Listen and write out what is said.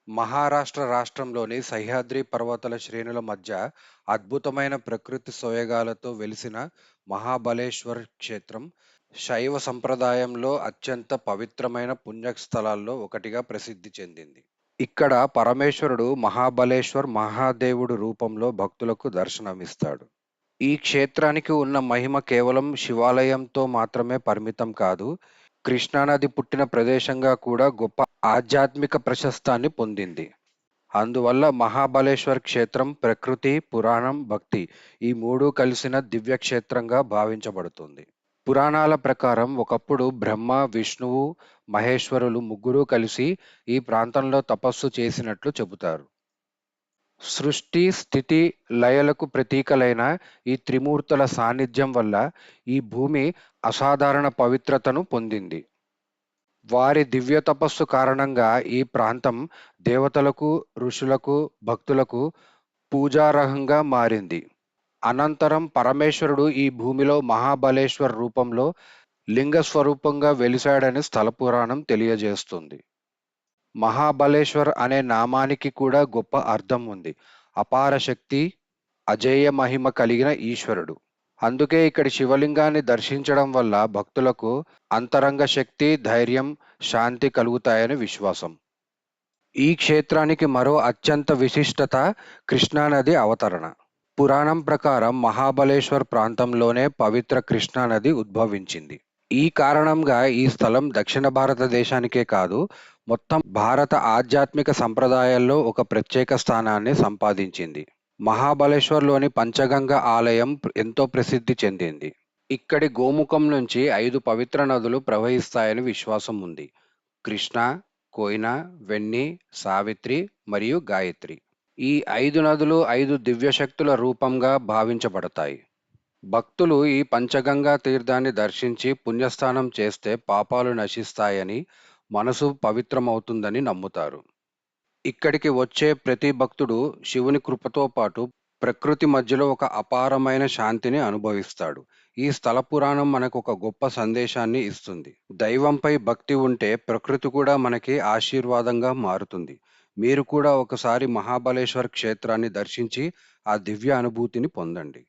మహారాష్ట్ర రాష్ట్రంలోని సహ్యాద్రి పర్వతాల శ్రేణుల మధ్య అద్భుతమైన ప్రకృతి సోయగాలతో వెలిసిన మహాబలేశ్వర్ క్షేత్రం శైవ సంప్రదాయంలో అత్యంత పవిత్రమైన పుణ్యస్థలాల్లో ఒకటిగా ప్రసిద్ధి చెందింది. ఇక్కడ పరమేశ్వరుడు మహాబలేశ్వర్ మహాదేవుడు రూపంలో భక్తులకు దర్శనమిస్తాడు. ఈ క్షేత్రానికి ఉన్న మహిమ కేవలం శివాలయంతో మాత్రమే పరిమితం కాదు. కృష్ణానది పుట్టిన ప్రదేశంగా కూడా గొప్ప ఆధ్యాత్మిక ప్రశస్తాన్ని పొందింది. అందువల్ల మహాబలేశ్వర్ క్షేత్రం ప్రకృతి, పురాణం, భక్తి ఈ మూడూ కలిసిన దివ్య క్షేత్రంగా భావించబడుతుంది. పురాణాల ప్రకారం ఒకప్పుడు బ్రహ్మ, విష్ణువు, మహేశ్వరులు ముగ్గురూ కలిసి ఈ ప్రాంతంలో తపస్సు చేసినట్లు చెబుతారు. సృష్టి, స్థితి, లయలకు ప్రతీకలైన ఈ త్రిమూర్తుల సాన్నిధ్యం వల్ల ఈ భూమి అసాధారణ పవిత్రతను పొందింది. వారి దివ్య తపస్సు కారణంగా ఈ ప్రాంతం దేవతలకు, ఋషులకు, భక్తులకు పూజార్హంగా మారింది. అనంతరం పరమేశ్వరుడు ఈ భూమిలో మహాబలేశ్వర్ రూపంలో లింగ స్వరూపంగా వెలిశాడని స్థల పురాణం తెలియజేస్తుంది. మహాబలేశ్వర్ అనే నామానికి కూడా గొప్ప అర్థం ఉంది. అపార శక్తి, అజేయ మహిమ కలిగిన ఈశ్వరుడు. అందుకే ఇక్కడి శివలింగాన్ని దర్శించడం వల్ల భక్తులకు అంతరంగ శక్తి, ధైర్యం, శాంతి కలుగుతాయని విశ్వాసం. ఈ క్షేత్రానికి మరో అత్యంత విశిష్టత కృష్ణానది అవతరణ. పురాణం ప్రకారం మహాబలేశ్వర్ ప్రాంతంలోనే పవిత్ర కృష్ణానది ఉద్భవించింది. ఈ కారణంగా ఈ స్థలం దక్షిణ భారతదేశానికే కాదు, మొత్తం భారత ఆధ్యాత్మిక సంప్రదాయాల్లో ఒక ప్రత్యేక స్థానాన్ని సంపాదించింది. మహాబలేశ్వర్లోని పంచగంగ ఆలయం ఎంతో ప్రసిద్ధి చెందింది. ఇక్కడి గోముఖం నుంచి 5 పవిత్ర నదులు ప్రవహిస్తాయని విశ్వాసం ఉంది. కృష్ణ, కోయిన, వెన్ని, సావిత్రి మరియు గాయత్రి. ఈ 5 నదులు 5 దివ్యశక్తుల రూపంగా భావించబడతాయి. భక్తులు ఈ పంచగంగా తీర్థాన్ని దర్శించి పుణ్యస్నానం చేస్తే పాపాలు నశిస్తాయని, మనసు పవిత్రమవుతుందని నమ్ముతారు. ఇక్కడికి వచ్చే ప్రతి భక్తుడు శివుని కృపతో పాటు ప్రకృతి మధ్యలో ఒక అపారమైన శాంతిని అనుభవిస్తాడు. ఈ స్థల పురాణం మనకు ఒక గొప్ప సందేశాన్ని ఇస్తుంది. దైవంపై భక్తి ఉంటే ప్రకృతి కూడా మనకి ఆశీర్వాదంగా మారుతుంది. మీరు కూడా ఒకసారి మహాబలేశ్వర్ క్షేత్రాన్ని దర్శించి ఆ దివ్య అనుభూతిని పొందండి.